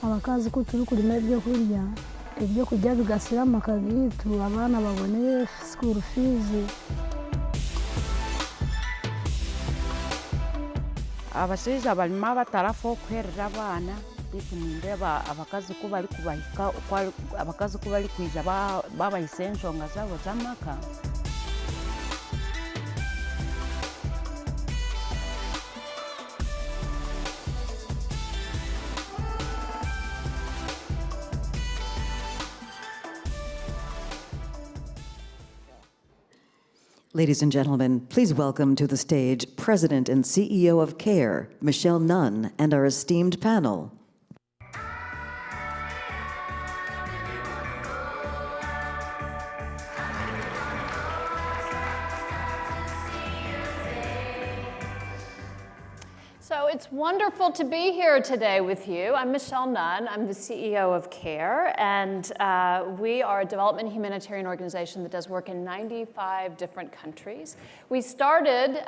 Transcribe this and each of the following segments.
abakazi ko turi kurima ibyo kurya bigasira amaka gitu abana babone school fees. Abashaija balima batarafa okuherera abaana bitu nindeeba abakazi ko bari kubahika abakazi ko bari kwija babahisa enshonga zabo z'amaka. Ladies and gentlemen, please welcome to the stage President and CEO of CARE, Michelle Nunn, and our esteemed panel. So it's wonderful to be here today with you. I'm Michelle Nunn. I'm the CEO of CARE, and we are a development humanitarian organization that does work in 95 different countries. We started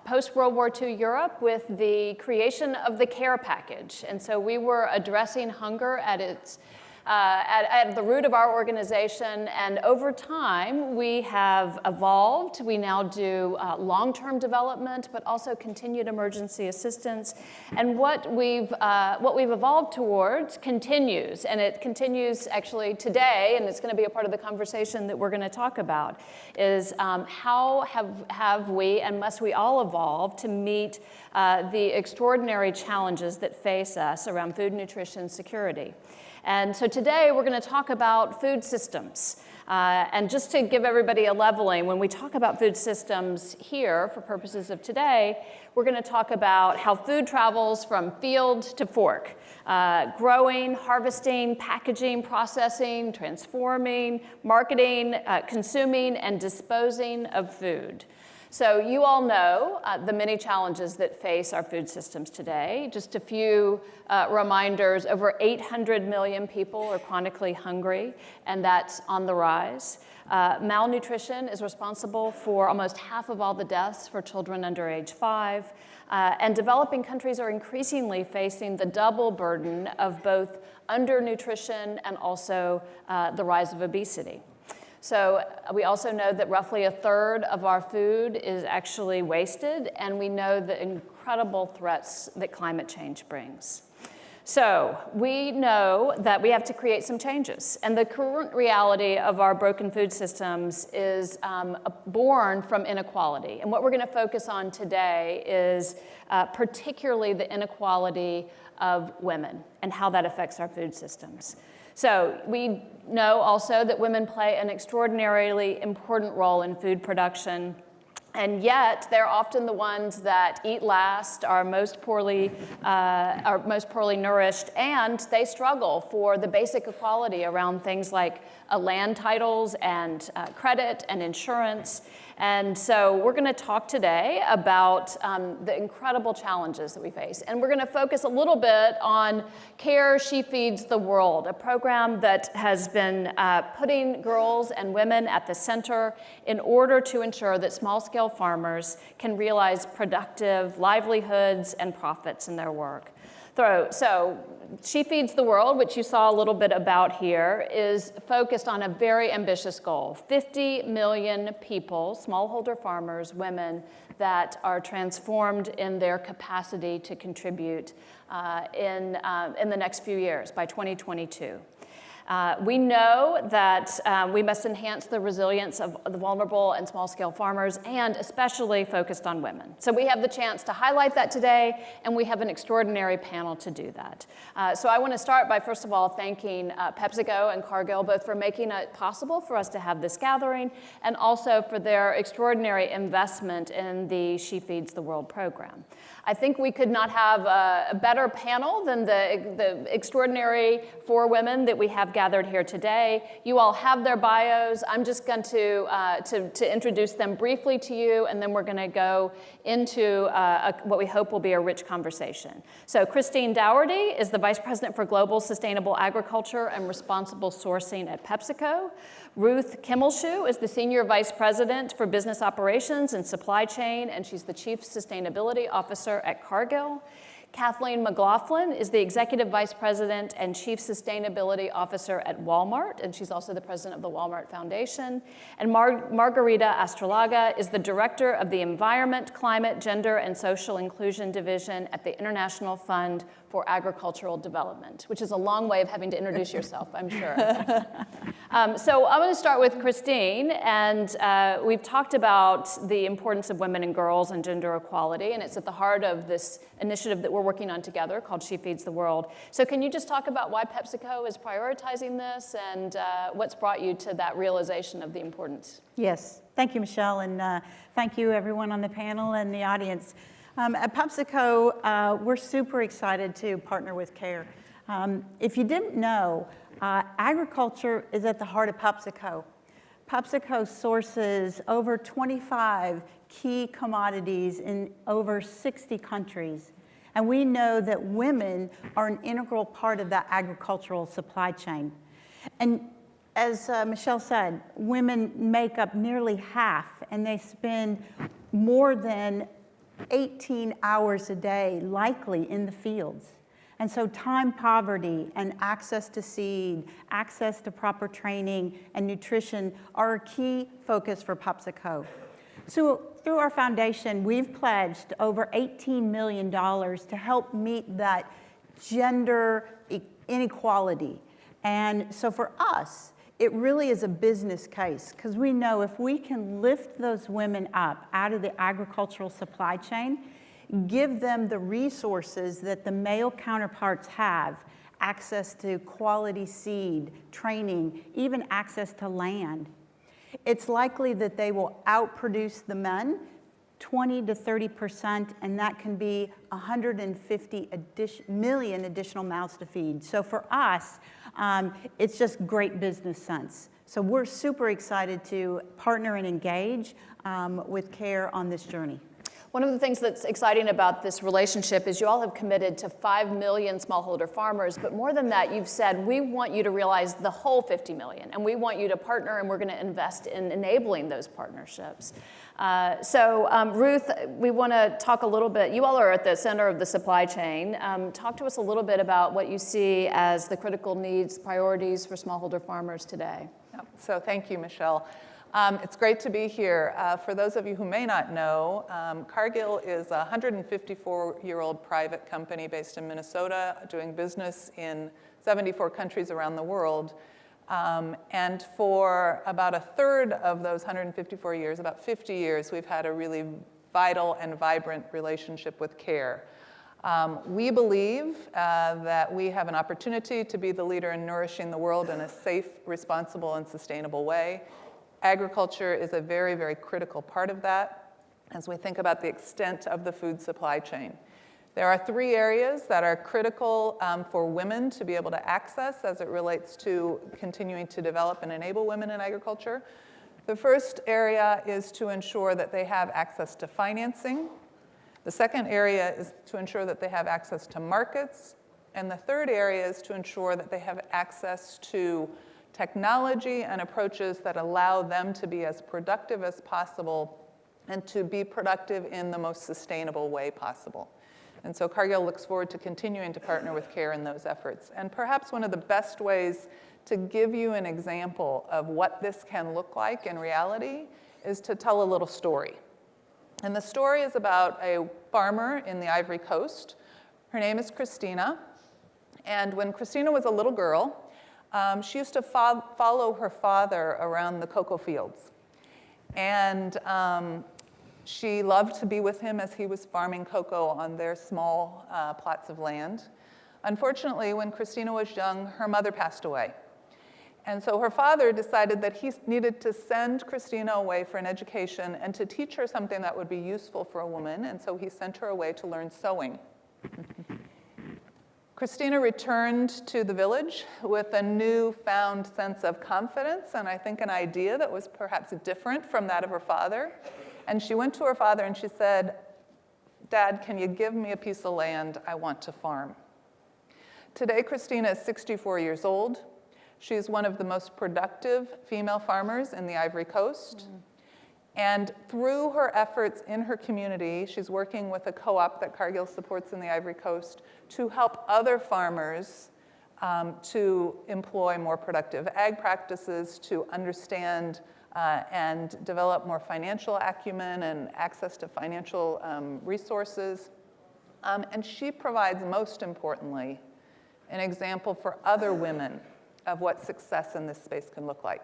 post-World War II Europe with the creation of the CARE package, and so we were addressing hunger at its at the root of our organization, and over time we have evolved. We now do long-term development, but also continued emergency assistance. And what we've evolved towards continues, and it continues actually today, and it's going to be a part of the conversation that we're going to talk about, is how have we and must we all evolve to meet the extraordinary challenges that face us around food, nutrition, security. And so today we're going to talk about food systems. And just to give everybody a leveling, when we talk about food systems here, for purposes of today, we're going to talk about how food travels from field to fork, growing, harvesting, packaging, processing, transforming, marketing, consuming, and disposing of food. So you all know the many challenges that face our food systems today. Just a few reminders: over 800 million people are chronically hungry, and that's on the rise. Malnutrition is responsible for almost half of all the deaths for children under age 5. And developing countries are increasingly facing the double burden of both undernutrition and also the rise of obesity. So we also know that roughly a third of our food is actually wasted, and we know the incredible threats that climate change brings. So we know that we have to create some changes, and the current reality of our broken food systems is born from inequality. And what we're going to focus on today is particularly the inequality of women and how that affects our food systems. So we know also that women play an extraordinarily important role in food production, and yet they're often the ones that eat last, are most poorly nourished, and they struggle for the basic equality around things like land titles and credit and insurance. And so we're going to talk today about the incredible challenges that we face. And we're going to focus a little bit on CARE She Feeds the World, a program that has been putting girls and women at the center in order to ensure that small-scale farmers can realize productive livelihoods and profits in their work. So She Feeds the World, which you saw a little bit about here, is focused on a very ambitious goal: 50 million people, smallholder farmers, women, that are transformed in their capacity to contribute in the next few years, by 2022. We know that we must enhance the resilience of the vulnerable and small-scale farmers, and especially focused on women. So we have the chance to highlight that today, and we have an extraordinary panel to do that. So I want to start by, first of all, thanking PepsiCo and Cargill, both for making it possible for us to have this gathering, and also for their extraordinary investment in the She Feeds the World program. I think we could not have a better panel than the extraordinary 4 women that we have gathered here today. You all have their bios. I'm just going to introduce them briefly to you, and then we're going to go into what we hope will be a rich conversation. So Christine Dougherty is the Vice President for Global Sustainable Agriculture and Responsible Sourcing at PepsiCo. Ruth Kimmelshoe is the Senior Vice President for Business Operations and Supply Chain, and she's the Chief Sustainability Officer at Cargill. Kathleen McLaughlin is the Executive Vice President and Chief Sustainability Officer at Walmart, and she's also the President of the Walmart Foundation. And Margarita Astrolaga is the Director of the Environment, Climate, Gender, and Social Inclusion Division at the International Fund for Agricultural Development, which is a long way of having to introduce yourself, I'm sure. So I'm going to start with Christine, and we've talked about the importance of women and girls and gender equality, and it's at the heart of this initiative that we're working on together called She Feeds the World. So can you just talk about why PepsiCo is prioritizing this and what's brought you to that realization of the importance? Yes, thank you, Michelle, and thank you everyone on the panel and the audience. At PepsiCo, we're super excited to partner with CARE. If you didn't know, agriculture is at the heart of PepsiCo. PepsiCo sources over 25 key commodities in over 60 countries. And we know that women are an integral part of that agricultural supply chain. And as Michelle said, women make up nearly half, and they spend more than 18 hours a day, likely in the fields. And so time poverty and access to seed, access to proper training and nutrition are a key focus for PepsiCo. So through our foundation, we've pledged over $18 million to help meet that gender inequality. And so for us, it really is a business case, because we know if we can lift those women up out of the agricultural supply chain, give them the resources that the male counterparts have, access to quality seed, training, even access to land, it's likely that they will outproduce the men 20 to 30%, and that can be 150 million additional mouths to feed. So for us, it's just great business sense. So we're super excited to partner and engage with CARE on this journey. One of the things that's exciting about this relationship is you all have committed to 5 million smallholder farmers, but more than that, you've said, we want you to realize the whole 50 million, and we want you to partner, and we're going to invest in enabling those partnerships. Ruth, we want to talk a little bit, you all are at the center of the supply chain. Talk to us a little bit about what you see as the critical needs, priorities for smallholder farmers today. So thank you, Michelle. It's great to be here. For those of you who may not know, Cargill is a 154-year-old private company based in Minnesota, doing business in 74 countries around the world. And for about a third of those 154 years, about 50 years, we've had a really vital and vibrant relationship with CARE. We believe that we have an opportunity to be the leader in nourishing the world in a safe, responsible, and sustainable way. Agriculture is a very, very critical part of that as we think about the extent of the food supply chain. There are 3 areas that are critical for women to be able to access as it relates to continuing to develop and enable women in agriculture. The first area is to ensure that they have access to financing. The second area is to ensure that they have access to markets. And the third area is to ensure that they have access to technology and approaches that allow them to be as productive as possible and to be productive in the most sustainable way possible. And so Cargill looks forward to continuing to partner with CARE in those efforts. And perhaps one of the best ways to give you an example of what this can look like in reality is to tell a little story. And the story is about a farmer in the Ivory Coast. Her name is Christina. And when Christina was a little girl, she used to follow her father around the cocoa fields. And she loved to be with him as he was farming cocoa on their small plots of land. Unfortunately, when Christina was young, her mother passed away. And so her father decided that he needed to send Christina away for an education and to teach her something that would be useful for a woman. And so he sent her away to learn sewing. Christina returned to the village with a newfound sense of confidence and I think an idea that was perhaps different from that of her father. And she went to her father and she said, "Dad, can you give me a piece of land? I want to farm." Today, Christina is 64 years old. She's one of the most productive female farmers in the Ivory Coast. And through her efforts in her community, she's working with a co-op that Cargill supports in the Ivory Coast to help other farmers to employ more productive ag practices, to understand and develop more financial acumen and access to financial resources. And she provides, most importantly, an example for other women of what success in this space can look like.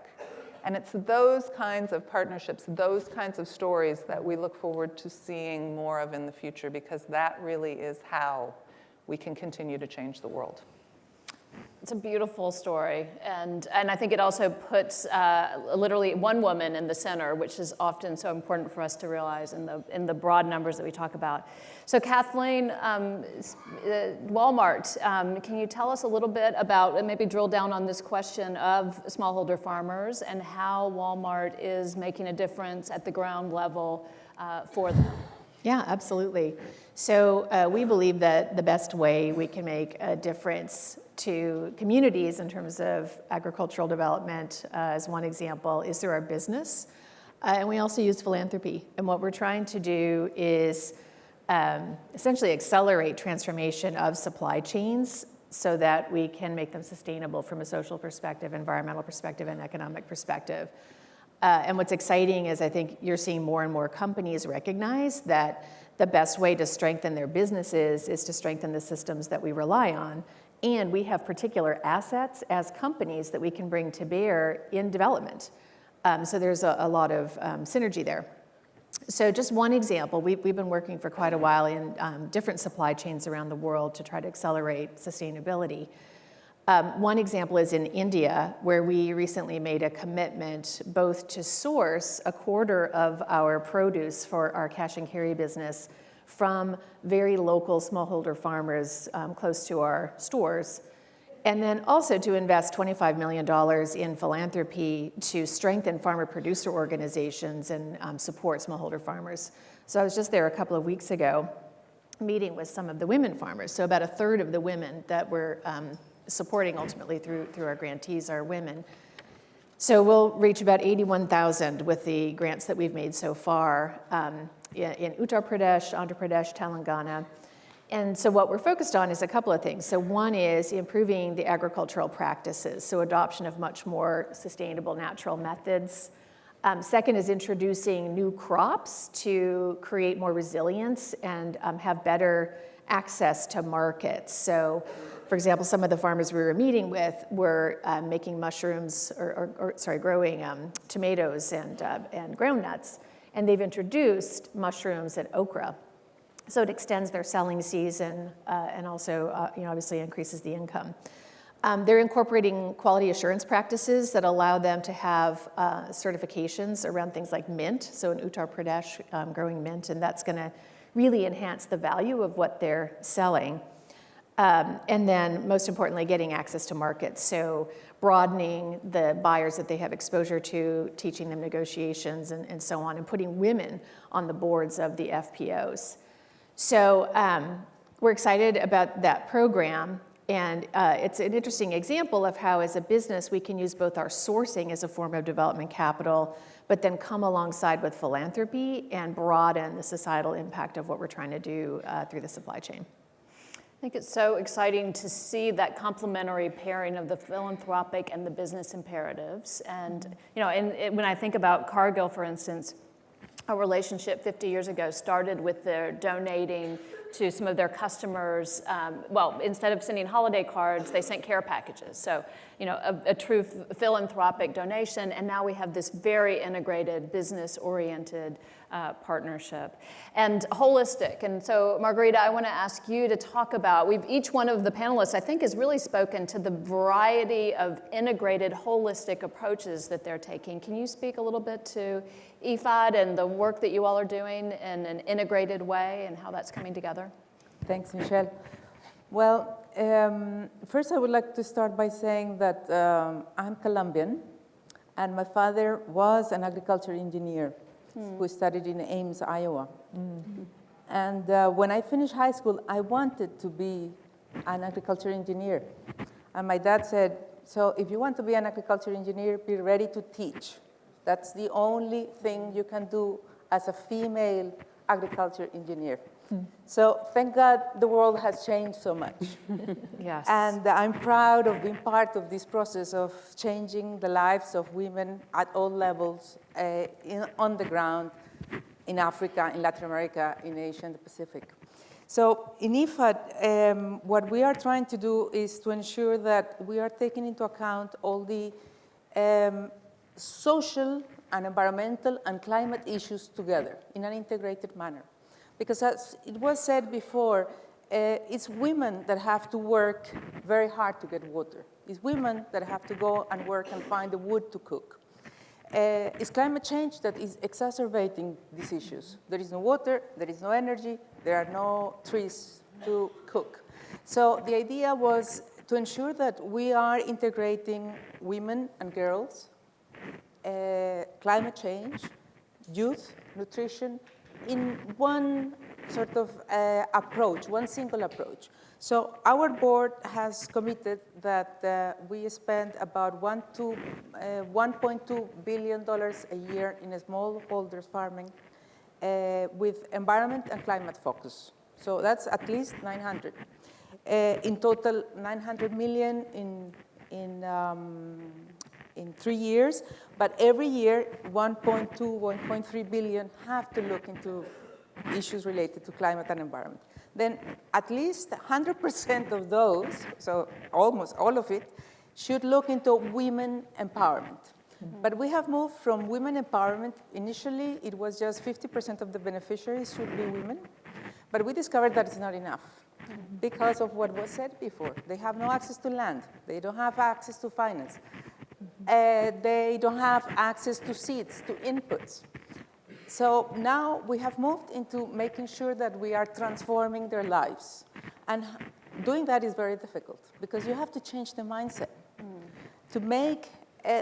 And it's those kinds of partnerships, those kinds of stories that we look forward to seeing more of in the future, because that really is how we can continue to change the world. It's a beautiful story, and I think it also puts literally one woman in the center, which is often so important for us to realize in the broad numbers that we talk about. So Kathleen, Walmart, can you tell us a little bit about, and maybe drill down on this question of smallholder farmers and how Walmart is making a difference at the ground level for them? Yeah, absolutely. So we believe that the best way we can make a difference to communities in terms of agricultural development, as one example, is through our business. And we also use philanthropy. And what we're trying to do is essentially accelerate transformation of supply chains so that we can make them sustainable from a social perspective, environmental perspective, and economic perspective. And what's exciting is I think you're seeing more and more companies recognize that the best way to strengthen their businesses is to strengthen the systems that we rely on. And we have particular assets as companies that we can bring to bear in development. So there's a lot of synergy there. So just one example, we've been working for quite a while in different supply chains around the world to try to accelerate sustainability. One example is in India, where we recently made a commitment both to source a quarter of our produce for our cash and carry business from very local smallholder farmers close to our stores, and then also to invest $25 million in philanthropy to strengthen farmer-producer organizations and support smallholder farmers. So I was just there a couple of weeks ago meeting with some of the women farmers. So about a third of the women that we're supporting ultimately through our grantees are women. So we'll reach about 81,000 with the grants that we've made so far in Uttar Pradesh, Andhra Pradesh, Telangana. And so what we're focused on is a couple of things. So one is improving the agricultural practices, so adoption of much more sustainable natural methods. Second is introducing new crops to create more resilience and have better access to markets. So, for example, some of the farmers we were meeting with were making mushrooms, growing tomatoes and groundnuts, and they've introduced mushrooms and okra. So it extends their selling season and also, obviously increases the income. They're incorporating quality assurance practices that allow them to have certifications around things like mint. So in Uttar Pradesh, growing mint, and that's going to really enhance the value of what they're selling. And then, most importantly, getting access to markets. So broadening the buyers that they have exposure to, teaching them negotiations and so on, and putting women on the boards of the FPOs. So we're excited about that program. And it's an interesting example of how, as a business, we can use both our sourcing as a form of development capital, but then come alongside with philanthropy and broaden the societal impact of what we're trying to do through the supply chain. I think it's so exciting to see that complementary pairing of the philanthropic and the business imperatives. And, when I think about Cargill, for instance, our relationship 50 years ago started with their donating to some of their customers. Instead of sending holiday cards, they sent care packages. So, a true philanthropic donation. And now we have this very integrated, business-oriented partnership and holistic. And so, Margarita, I want to ask you to talk about, each one of the panelists, I think, has really spoken to the variety of integrated, holistic approaches that they're taking. Can you speak a little bit to IFAD and the work that you all are doing in an integrated way and how that's coming together? Thanks, Michelle. Well, first I would like to start by saying that I'm Colombian, and my father was an agriculture engineer who studied in Ames, Iowa. And when I finished high school, I wanted to be an agriculture engineer. And my dad said, so if you want to be an agriculture engineer, be ready to teach. That's the only thing you can do as a female agriculture engineer. So thank God the world has changed so much. Yes. And I'm proud of being part of this process of changing the lives of women at all levels on the ground in Africa, in Latin America, in Asia and the Pacific. So in IFAD, what we are trying to do is to ensure that we are taking into account all the social and environmental and climate issues together in an integrated manner. Because as it was said before, it's women that have to work very hard to get water. It's women that have to go and work and find the wood to cook. It's climate change that is exacerbating these issues. There is no water, there is no energy, there are no trees to cook. So the idea was to ensure that we are integrating women and girls, climate change, youth, nutrition, in one sort of approach, one single approach. So our board has committed that we spend about $1.2 billion a year in smallholder farming with environment and climate focus. So that's at least 900. In total, 900 million in 3 years, but every year, 1.2, 1.3 billion have to look into issues related to climate and environment. Then at least 100% of those, so almost all of it, should look into women empowerment. Mm-hmm. But we have moved from women empowerment. Initially, it was just 50% of the beneficiaries should be women, but we discovered that it's not enough. Mm-hmm. Because of what was said before. They have no access to land. They don't have access to finance. They don't have access to seeds, to inputs. So now we have moved into making sure that we are transforming their lives. And doing that is very difficult because you have to change the mindset to make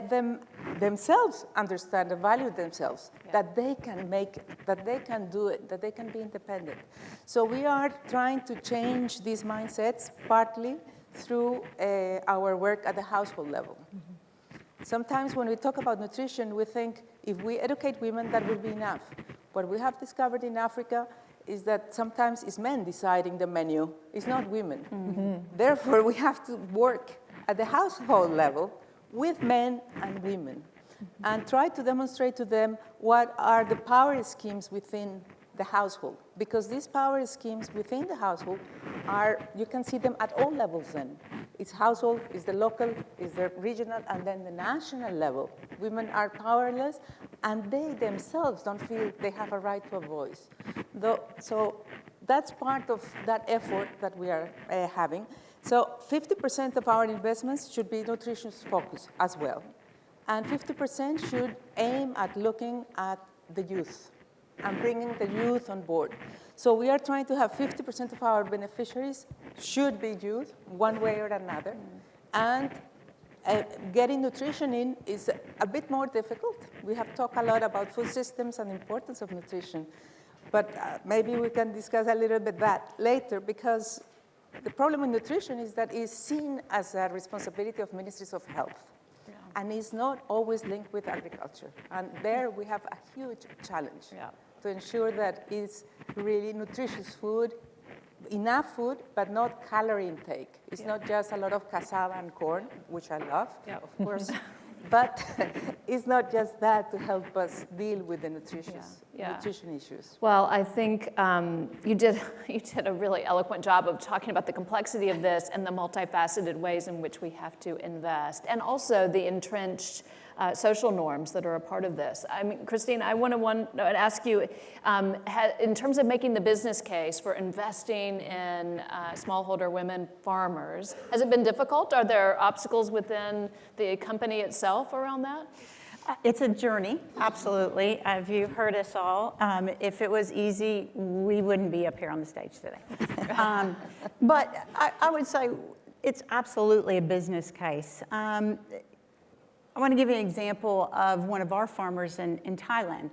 them themselves understand and value themselves, that they can make it, that they can do it, that they can be independent. So we are trying to change these mindsets partly through our work at the household level. Mm-hmm. Sometimes when we talk about nutrition, we think if we educate women, that will be enough. What we have discovered in Africa is that sometimes it's men deciding the menu. It's not women. Mm-hmm. Therefore, we have to work at the household level with men and women and try to demonstrate to them what are the power schemes within the household. Because these power schemes within the household are, you can see them at all levels then. It's household, it's the local, it's the regional, and then the national level. Women are powerless, and they themselves don't feel they have a right to a voice. So that's part of that effort that we are having. So 50% of our investments should be nutrition focused as well. And 50% should aim at looking at the youth and bringing the youth on board. So we are trying to have 50% of our beneficiaries should be youth, one way or another. And getting nutrition in is a bit more difficult. We have talked a lot about food systems and the importance of nutrition. But maybe we can discuss a little bit that later, because the problem with nutrition is that it's seen as a responsibility of ministries of health. And it's not always linked with agriculture. And there we have a huge challenge to ensure that it's really nutritious food, enough food, but not calorie intake. It's not just a lot of cassava and corn, which I love, of course. But it's not just that to help us deal with the nutrition issues. Well, I think you did a really eloquent job of talking about the complexity of this and the multifaceted ways in which we have to invest, and also the entrenched social norms that are a part of this. I mean, Christine, I want to ask you, in terms of making the business case for investing in smallholder women farmers, has it been difficult? Are there obstacles within the company itself around that? It's a journey, absolutely. You've heard us all. If it was easy, we wouldn't be up here on the stage today. But I would say it's absolutely a business case. I want to give you an example of one of our farmers in Thailand.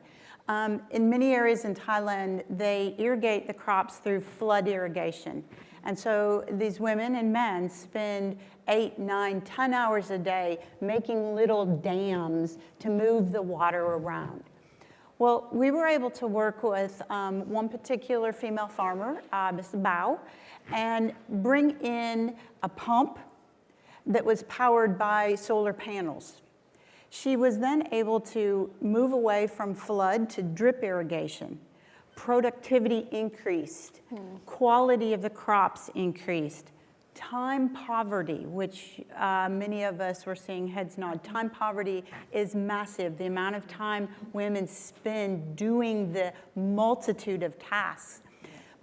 In many areas in Thailand, they irrigate the crops through flood irrigation. And so these women and men spend 8, 9, 10 hours a day making little dams to move the water around. Well, we were able to work with one particular female farmer, Ms. Bao, and bring in a pump that was powered by solar panels. She was then able to move away from flood to drip irrigation. Productivity increased, quality of the crops increased, time poverty, which many of us were seeing heads nod. Time poverty is massive. The amount of time women spend doing the multitude of tasks.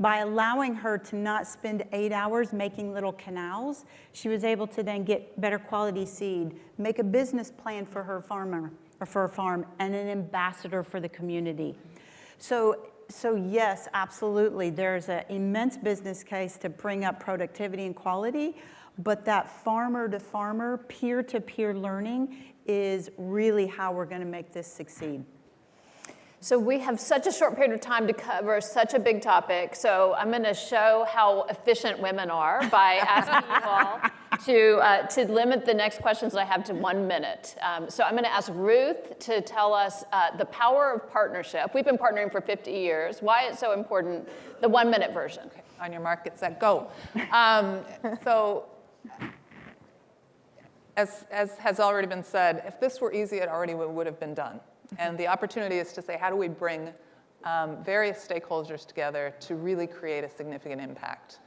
By allowing her to not spend 8 hours making little canals, she was able to then get better quality seed, make a business plan for her farmer or for her farm, and an ambassador for the community. So yes, absolutely, there's an immense business case to bring up productivity and quality, but that farmer-to-farmer, peer-to-peer learning is really how we're going to make this succeed. So we have such a short period of time to cover such a big topic. So I'm going to show how efficient women are by asking you all to limit the next questions that I have to 1 minute. So I'm going to ask Ruth to tell us the power of partnership. We've been partnering for 50 years. Why it's so important, the 1 minute version. Okay. On your mark, get set, go. So as has already been said, if this were easy, it already would have been done. And the opportunity is to say, how do we bring various stakeholders together to really create a significant impact?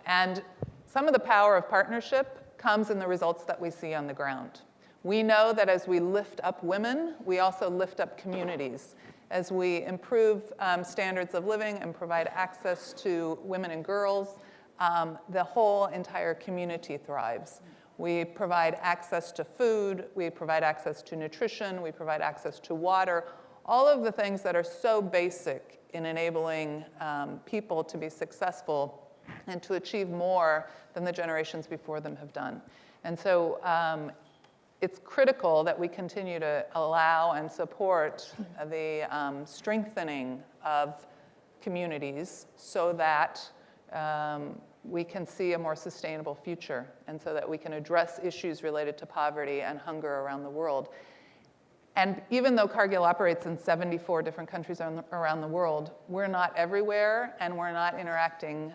And some of the power of partnership comes in the results that we see on the ground. We know that as we lift up women, we also lift up communities. As we improve standards of living and provide access to women and girls, the whole entire community thrives. We provide access to food, we provide access to nutrition, we provide access to water, all of the things that are so basic in enabling people to be successful and to achieve more than the generations before them have done. And so it's critical that we continue to allow and support the strengthening of communities so that we can see a more sustainable future, and so that we can address issues related to poverty and hunger around the world. And even though Cargill operates in 74 different countries around the world, we're not everywhere, and we're not interacting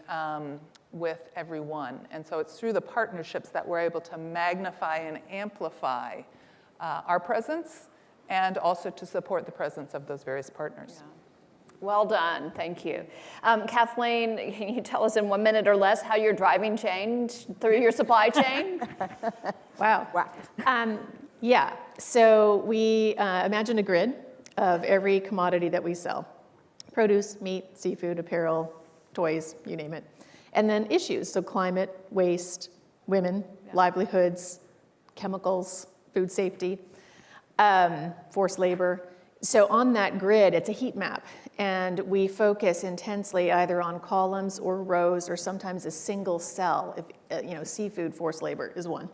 with everyone. And so it's through the partnerships that we're able to magnify and amplify our presence, and also to support the presence of those various partners. Yeah. Well done, thank you. Kathleen, can you tell us in 1 minute or less how you're driving change through your supply chain? Wow. Yeah, so we imagine a grid of every commodity that we sell. Produce, meat, seafood, apparel, toys, you name it. And then issues, so climate, waste, women, livelihoods, chemicals, food safety, forced labor. So on that grid, it's a heat map, and we focus intensely either on columns or rows or sometimes a single cell. If, seafood forced labor is one.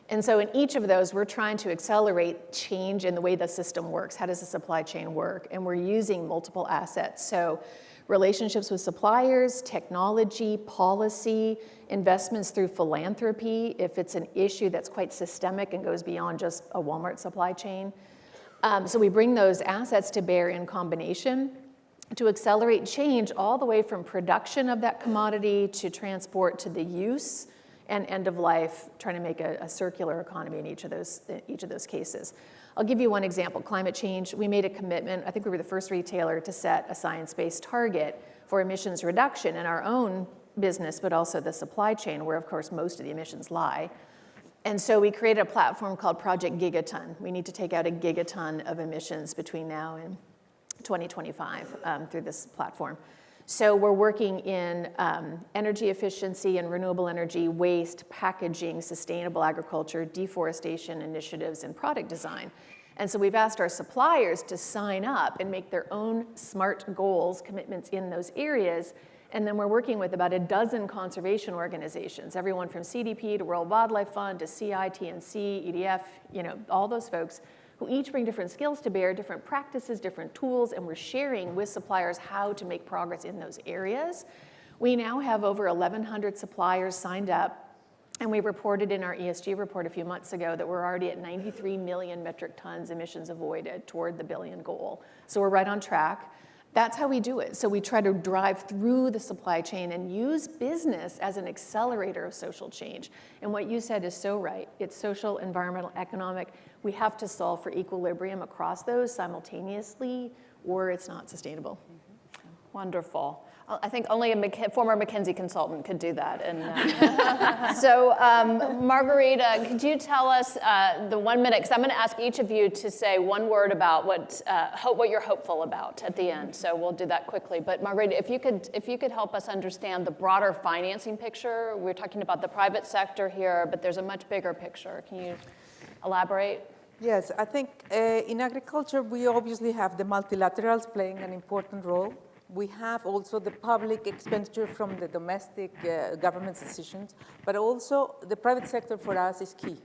And so in each of those, we're trying to accelerate change in the way the system works. How does the supply chain work? And we're using multiple assets. So relationships with suppliers, technology, policy, investments through philanthropy, if it's an issue that's quite systemic and goes beyond just a Walmart supply chain. So we bring those assets to bear in combination to accelerate change all the way from production of that commodity to transport to the use and end of life, trying to make a circular economy in each of those cases. I'll give you one example, climate change. We made a commitment, I think we were the first retailer to set a science-based target for emissions reduction in our own business, but also the supply chain, where of course most of the emissions lie. And so we created a platform called Project Gigaton. We need to take out 1 gigaton of emissions between now and 2025 through this platform. So we're working in energy efficiency and renewable energy, waste, packaging, sustainable agriculture, deforestation initiatives, and product design. And so we've asked our suppliers to sign up and make their own SMART goals, commitments in those areas. And then we're working with about 12 conservation organizations, everyone from CDP to World Wildlife Fund to CI, TNC, EDF, all those folks who who each bring different skills to bear, different practices, different tools, and we're sharing with suppliers how to make progress in those areas. We now have over 1,100 suppliers signed up. And we reported in our ESG report a few months ago that we're already at 93 million metric tons emissions avoided toward the billion goal. So we're right on track. That's how we do it. So we try to drive through the supply chain and use business as an accelerator of social change. And what you said is so right. It's social, environmental, economic. We have to solve for equilibrium across those simultaneously, or it's not sustainable. Wonderful. I think only a former McKinsey consultant could do that. And so, Margarita, could you tell us the 1 minute, because I'm going to ask each of you to say one word about what you're hopeful about at the end. So we'll do that quickly. But Margarita, if you could help us understand the broader financing picture. We're talking about the private sector here, but there's a much bigger picture. Can you elaborate? Yes, I think in agriculture, we obviously have the multilaterals playing an important role. We have also the public expenditure from the domestic government's decisions, but also the private sector for us is key.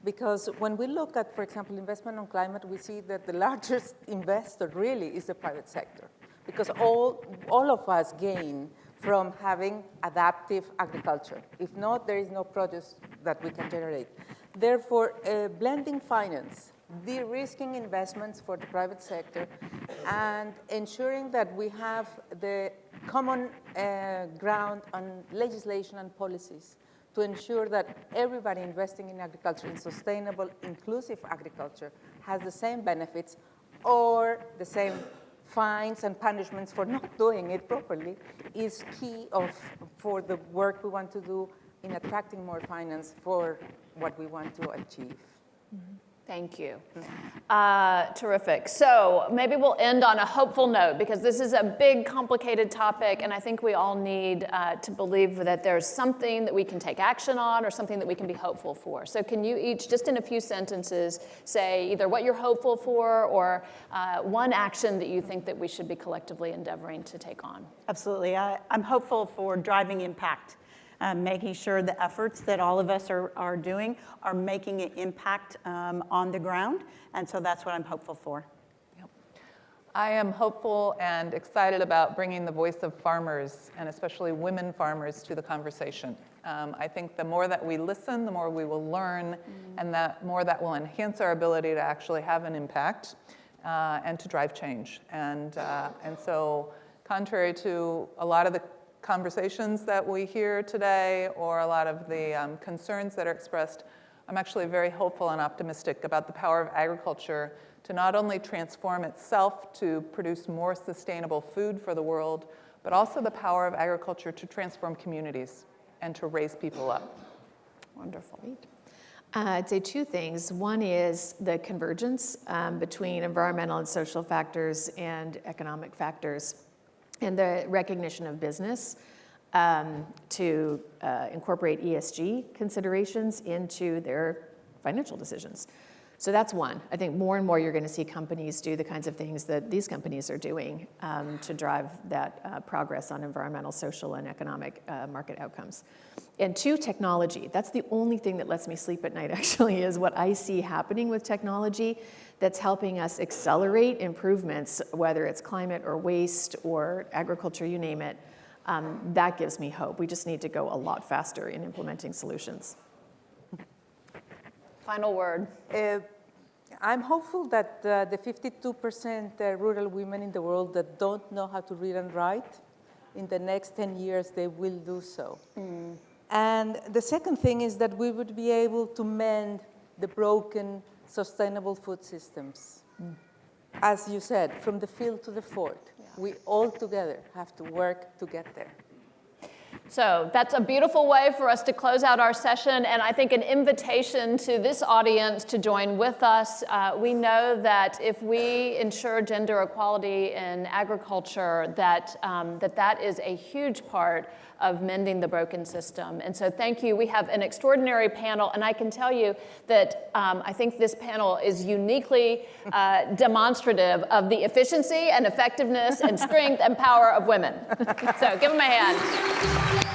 Because when we look at, for example, investment on climate, we see that the largest investor really is the private sector. Because all of us gain from having adaptive agriculture. If not, there is no produce that we can generate. Therefore, blending finance, de-risking investments for the private sector, and ensuring that we have the common ground on legislation and policies to ensure that everybody investing in agriculture, in sustainable, inclusive agriculture, has the same benefits or the same fines and punishments for not doing it properly, is key for the work we want to do in attracting more finance for what we want to achieve. Mm-hmm. Thank you. Terrific. So maybe we'll end on a hopeful note, because this is a big, complicated topic, and I think we all need to believe that there's something that we can take action on or something that we can be hopeful for. So can you each, just in a few sentences, say either what you're hopeful for or one action that you think that we should be collectively endeavoring to take on? Absolutely. I'm hopeful for driving impact. Making sure the efforts that all of us are doing are making an impact on the ground. And so that's what I'm hopeful for. Yep. I am hopeful and excited about bringing the voice of farmers, and especially women farmers, to the conversation. I think the more that we listen, the more we will learn, and the more that will enhance our ability to actually have an impact and to drive change. And so contrary to a lot of the conversations that we hear today or a lot of the concerns that are expressed, I'm actually very hopeful and optimistic about the power of agriculture to not only transform itself to produce more sustainable food for the world, but also the power of agriculture to transform communities and to raise people up. Wonderful. I'd say two things. One is the convergence between environmental and social factors and economic factors, and the recognition of business to incorporate ESG considerations into their financial decisions. So that's one. I think more and more you're going to see companies do the kinds of things that these companies are doing to drive that progress on environmental, social, and economic market outcomes. And two, technology. That's the only thing that lets me sleep at night, actually, is what I see happening with technology that's helping us accelerate improvements, whether it's climate or waste or agriculture, you name it. That gives me hope. We just need to go a lot faster in implementing solutions. Final word. I'm hopeful that the 52% rural women in the world that don't know how to read and write, in the next 10 years, they will do so. And the second thing is that we would be able to mend the broken sustainable food systems. As you said, from the field to the fork, we all together have to work to get there. So that's a beautiful way for us to close out our session, and I think an invitation to this audience to join with us. We know that if we ensure gender equality in agriculture, that is a huge part of mending the broken system. And so thank you. We have an extraordinary panel, and I can tell you that I think this panel is uniquely demonstrative of the efficiency and effectiveness and strength and power of women. So give them a hand.